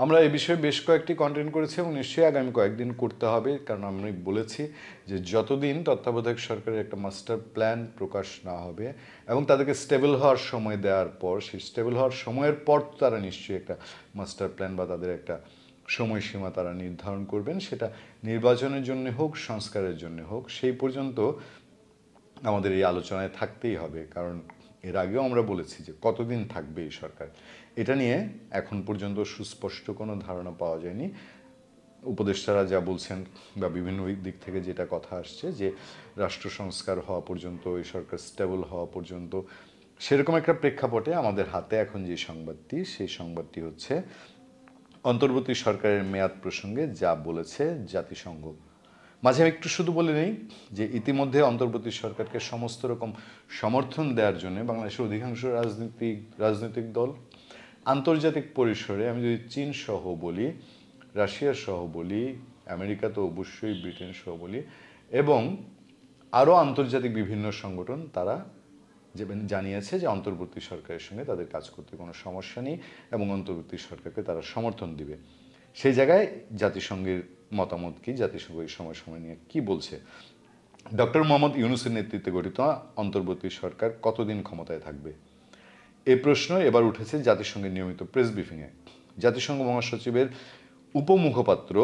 আমরা এই বিষয়ে বেশ কয়েকটি কন্টেন্ট করেছি এবং নিশ্চয়ই আগামী কয়েকদিন করতে হবে, কারণ আমি বলেছি যে যতদিন তত্ত্বাবধায়ক সরকারের একটা মাস্টার প্ল্যান প্রকাশ না হবে এবং তাদেরকে স্টেবল হওয়ার সময় দেওয়ার পর, সেই স্টেবল হওয়ার সময়ের পর তারা নিশ্চয়ই একটা মাস্টার প্ল্যান বা তাদের একটা সময়সীমা তারা নির্ধারণ করবেন, সেটা নির্বাচনের জন্য হোক, সংস্কারের জন্য হোক, সেই পর্যন্ত আমাদের এই আলোচনায় থাকতেই হবে। কারণ এর আগেও আমরা বলেছি যে কতদিন থাকবে এই সরকার, এটা নিয়ে এখন পর্যন্ত সুস্পষ্ট কোনো ধারণা পাওয়া যায়নি। উপদেষ্টারা যা বলছেন বা বিভিন্ন দিক থেকে যেটা কথা আসছে যে রাষ্ট্র সংস্কার হওয়া পর্যন্ত, এই সরকার স্টেবল হওয়া পর্যন্ত, সেরকম একটা প্রেক্ষাপটে আমাদের হাতে এখন যে সংবাদটি, সেই সংবাদটি হচ্ছে অন্তর্বর্তী সরকারের মেয়াদ প্রসঙ্গে যা বলেছে জাতিসংঘ। মাঝে আমি একটু শুধু বলে নেই যে ইতিমধ্যে অন্তর্বর্তী সরকারকে সমস্ত রকম সমর্থন দেওয়ার জন্য বাংলাদেশের অধিকাংশ রাজনৈতিক দল, আন্তর্জাতিক পরিসরে আমি যদি চীন সহ বলি, রাশিয়া সহ বলি, আমেরিকা তো অবশ্যই, ব্রিটেন সহ বলি, এবং আরও আন্তর্জাতিক বিভিন্ন সংগঠন, তারা জানিয়েছে যে অন্তর্বর্তী সরকারের সঙ্গে তাদের কাজ করতে কোনো সমস্যা নেই এবং অন্তর্বর্তী সরকারকে তারা সমর্থন দিবে। সেই জায়গায় জাতিসংঘের মতামত কি, জাতিসংঘ এই সময় নিয়ে কি বলছে? ডক্টর মোহাম্মদ ইউনূসের নেতৃত্বে গঠিত অন্তর্বর্তী সরকার কতদিন ক্ষমতায় থাকবে, এই প্রশ্ন এবার উঠেছে জাতিসংঘের নিয়মিত প্রেস ব্রিফিংয়ে। জাতিসংঘ মহাসচিবের উপমুখপাত্র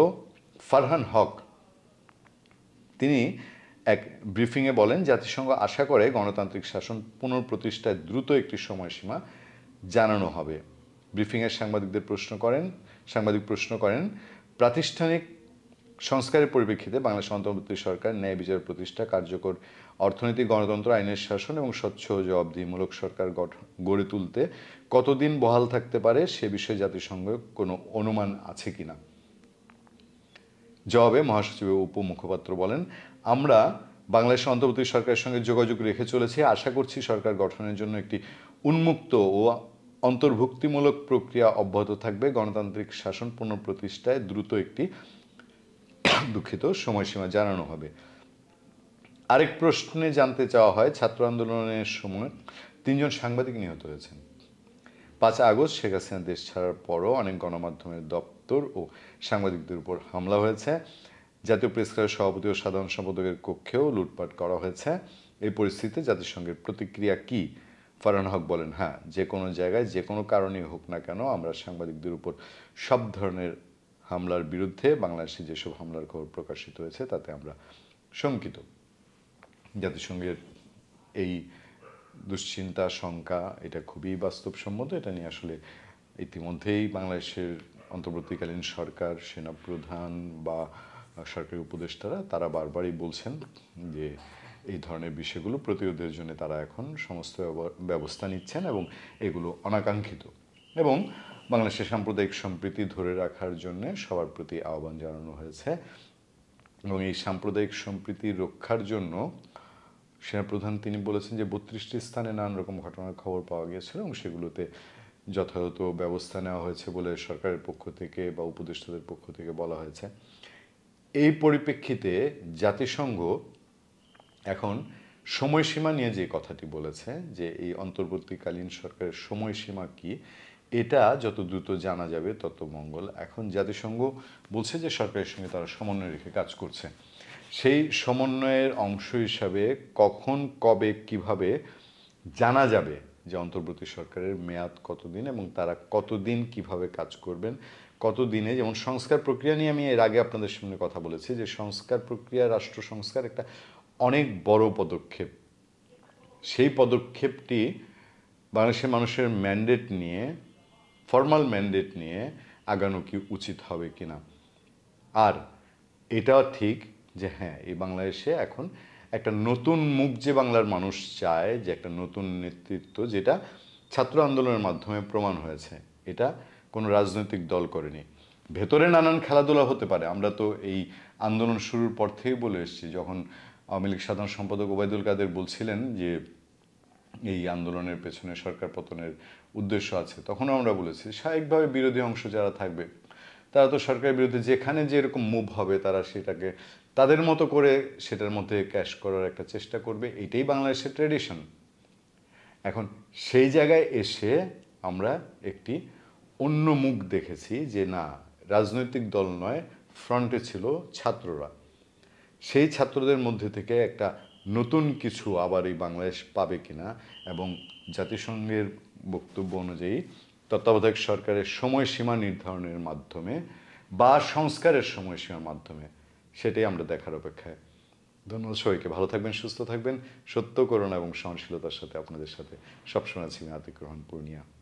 ফারহান হক তিনি এক ব্রিফিংয়ে বলেন, জাতিসংঘ আশা করে গণতান্ত্রিক শাসন পুনঃপ্রতিষ্ঠায় দ্রুত একটি সময়সীমা জানানো হবে। ব্রিফিংয়ে সাংবাদিক প্রশ্ন করেন প্রাতিষ্ঠানিক সংস্কারের পরিপ্রেক্ষিতে বাংলাদেশ অন্তর্বর্তী সরকার ন্যায় বিচার প্রতিষ্ঠা, কার্যকর অর্থনৈতিক গণতন্ত্র, আইনের শাসন এবং স্বচ্ছ ও জবাবদিহিমূলক সরকার গড়ে তুলতে কতদিন বহাল থাকতে পারে, সে বিষয়ে জাতিসংঘ কোনো অনুমান আছে কিনা। জবাবে মহাসচিবের উপমুখপাত্র বলেন, আমরা বাংলাদেশের অন্তর্বর্তী সরকারের সঙ্গে যোগাযোগ রেখে চলেছি। আশা করছি সরকার গঠনের জন্য একটি উন্মুক্ত ও অন্তর্ভুক্তিমূলক প্রক্রিয়া অব্যাহত থাকবে। গণতান্ত্রিক শাসন পুনঃপ্রতিষ্ঠায় দ্রুত একটি সময়সীমা জানানো হবে। আরেক প্রশ্নে জানতে চাওয়া হয়, ছাত্র আন্দোলনের সময় 3 জন সাংবাদিক নিহত হয়েছেন। 5 আগস্ট শেখ হাসিনা দেশ ছাড়ার পরও অনেক গণমাধ্যমের দপ্তর ও সাংবাদিকদের উপর হামলা হয়েছে। জাতীয় প্রেস ক্লাবের সভাপতি ও সাধারণ সম্পাদকের কক্ষেও লুটপাট করা হয়েছে। এই পরিস্থিতিতে জাতিসংঘের প্রতিক্রিয়া কি? ফারহান হক বলেন, হ্যাঁ, যে কোনো জায়গায় যে কোনো কারণেই হোক না কেন আমরা সাংবাদিকদের উপর সব ধরনের হামলার বিরুদ্ধে, বাংলাদেশে যেসব হামলার খবর প্রকাশিত হয়েছে তাতে আমরা শঙ্কিত। জাতিসংঘের এই দুশ্চিন্তা, শঙ্কা, এটা খুবই বাস্তবসম্মত। এটা নিয়ে আসলে ইতিমধ্যেই বাংলাদেশের অন্তর্বর্তীকালীন সরকার, সেনাপ্রধান বা সরকারি উপদেষ্টারা তারা বারবারই বলছেন যে এই ধরনের বিষয়গুলো প্রতিরোধের জন্য তারা এখন সমস্ত ব্যবস্থা নিচ্ছেন এবং এগুলো অনাকাঙ্ক্ষিত, এবং বাংলাদেশের সাম্প্রদায়িক সম্প্রীতি ধরে রাখার জন্য সবার প্রতি আহ্বান জানানো হয়েছে। এবং এই সাম্প্রদায়িক সম্প্রীতি রক্ষার জন্য সেনাপ্রধান তিনি বলেছেন যে 32টি স্থানে নানান রকম ঘটনার খবর পাওয়া গিয়েছিল এবং সেগুলোতে যথাযথ ব্যবস্থা নেওয়া হয়েছে বলে সরকারের পক্ষ থেকে বা উপদেষ্টাদের পক্ষ থেকে বলা হয়েছে। এই পরিপ্রেক্ষিতে জাতিসংঘ এখন সময়সীমা নিয়ে যে কথাটি বলেছে যে এই অন্তর্বর্তীকালীন সরকারের সময়সীমা কি, এটা যত দ্রুত জানা যাবে তত মঙ্গল। এখন জাতিসংঘ বলছে যে সরকারের সঙ্গে তারা সমন্বয় রেখে কাজ করছে। সেই সমন্বয়ের অংশ হিসাবে কখন, কবে, কিভাবে জানা যাবে যে অন্তর্বর্তী সরকারের মেয়াদ কতদিন এবং তারা কতদিন কিভাবে কাজ করবেন, কতদিনে। যেমন সংস্কার প্রক্রিয়া নিয়ে আমি এর আগে আপনাদের সামনে কথা বলেছি যে সংস্কার প্রক্রিয়া, রাষ্ট্র সংস্কার একটা অনেক বড় পদক্ষেপ। সেই পদক্ষেপটি বাংলাদেশের মানুষের ম্যান্ডেট নিয়ে, ফর্মাল ম্যান্ডেট নিয়ে আগানো কি উচিত হবে কিনা। আর এটাও ঠিক যে হ্যাঁ, এই বাংলাদেশে এখন একটা নতুন মুখ যে বাংলার মানুষ চায়, যে একটা নতুন নেতৃত্ব, যেটা ছাত্র আন্দোলনের মাধ্যমে প্রমাণ হয়েছে, এটা কোনো রাজনৈতিক দল করেনি। ভেতরে নানান খেলাধুলা হতে পারে, আমরা তো এই আন্দোলন শুরুর পর থেকেই বলে এসেছি। যখন আওয়ামী লীগ সাধারণ সম্পাদক ওবায়দুল কাদের বলছিলেন যে এই আন্দোলনের পেছনে সরকার পতনের উদ্দেশ্য আছে, তখনও আমরা বলেছি স্বাভাবিকভাবে বিরোধী অংশ যারা থাকবে তারা তো সরকারের বিরুদ্ধে যেখানে যেরকম মুভ হবে তারা সেটাকে তাদের মতো করে সেটার মধ্যে ক্যাশ করার একটা চেষ্টা করবে। এটাই বাংলাদেশের ট্র্যাডিশন। এখন সেই জায়গায় এসে আমরা একটি অন্য মুখ দেখেছি যে না, রাজনৈতিক দল নয়, ফ্রন্টে ছিল ছাত্ররা। সেই ছাত্রদের মধ্যে থেকে একটা নতুন কিছু আবার এই বাংলাদেশ পাবে কিনা, এবং জাতিসংঘের বক্তব্য অনুযায়ী তত্ত্বাবধায়ক সরকারের সময়সীমা নির্ধারণের মাধ্যমে বা সংস্কারের সময়সীমার মাধ্যমে, সেটাই আমরা দেখার অপেক্ষায়। ধন্যবাদ সবাইকে, ভালো থাকবেন, সুস্থ থাকবেন। সত্য, করুণা এবং সহনশীলতার সাথে আপনাদের সাথে সবসময় ছিলেন আতিক রহমান পূর্ণিয়া।